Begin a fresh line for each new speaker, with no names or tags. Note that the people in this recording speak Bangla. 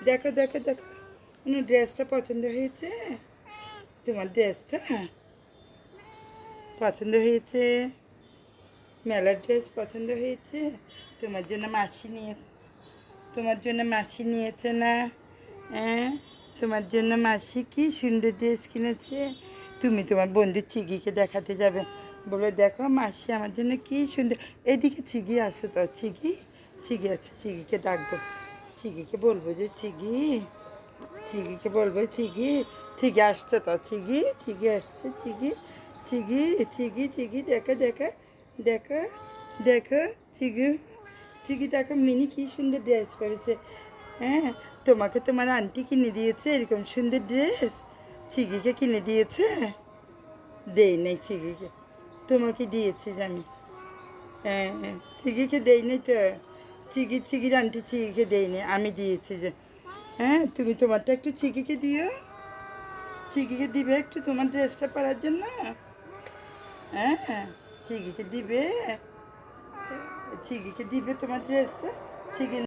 দেখো দেখো দেখো, ড্রেসটা পছন্দ হয়েছে? তোমার ড্রেসটা পছন্দ হয়েছে? মেলার ড্রেস পছন্দ হয়েছে? তোমার জন্য মাসি নিয়েছে, তোমার জন্য মাসি নিয়েছে না? হ্যাঁ, তোমার জন্য মাসি কি সুন্দর ড্রেস কিনেছে। তুমি তোমার বন্ধুর চিগিকে দেখাতে যাবে, বলে দেখো মাসি আমার জন্য কি সুন্দর। এদিকে চিগি আছে তো, চিগি, চিগি আছে, চিগিকে ডাকবো, চিগিকে বলবো যে চিগি, চিগিকে বলবো চিগি, চিগি আসছে তো, চিগি, চিগি আসছে, চিগি, চিগি, চিগি, চিগি দেখো দেখো, দেখো দেখো, চিগি, চিগি দেখো মিনি কি সুন্দর ড্রেস পরেছে। হ্যাঁ, তোমাকে তোমার আন্টি কিনে দিয়েছে এরকম সুন্দর ড্রেস? চিগিকে কিনে দিয়েছে? দেই নাই চিগিকে, তোমাকে দিয়েছি আমি। হ্যাঁ হ্যাঁ, চিগিকে দেই নাই তো, চিগির আন্টি চিগিকে দেই নি, আমি দিয়েছি যে। হ্যাঁ, তুমি তোমারটা একটু চিকিকে দিও, চিকিকে দিবে একটু তোমার ড্রেসটা পরার জন্য। হ্যাঁ হ্যাঁ, চিকিকে দিবে, চিকিকে দিবে তোমার ড্রেসটা, চিকি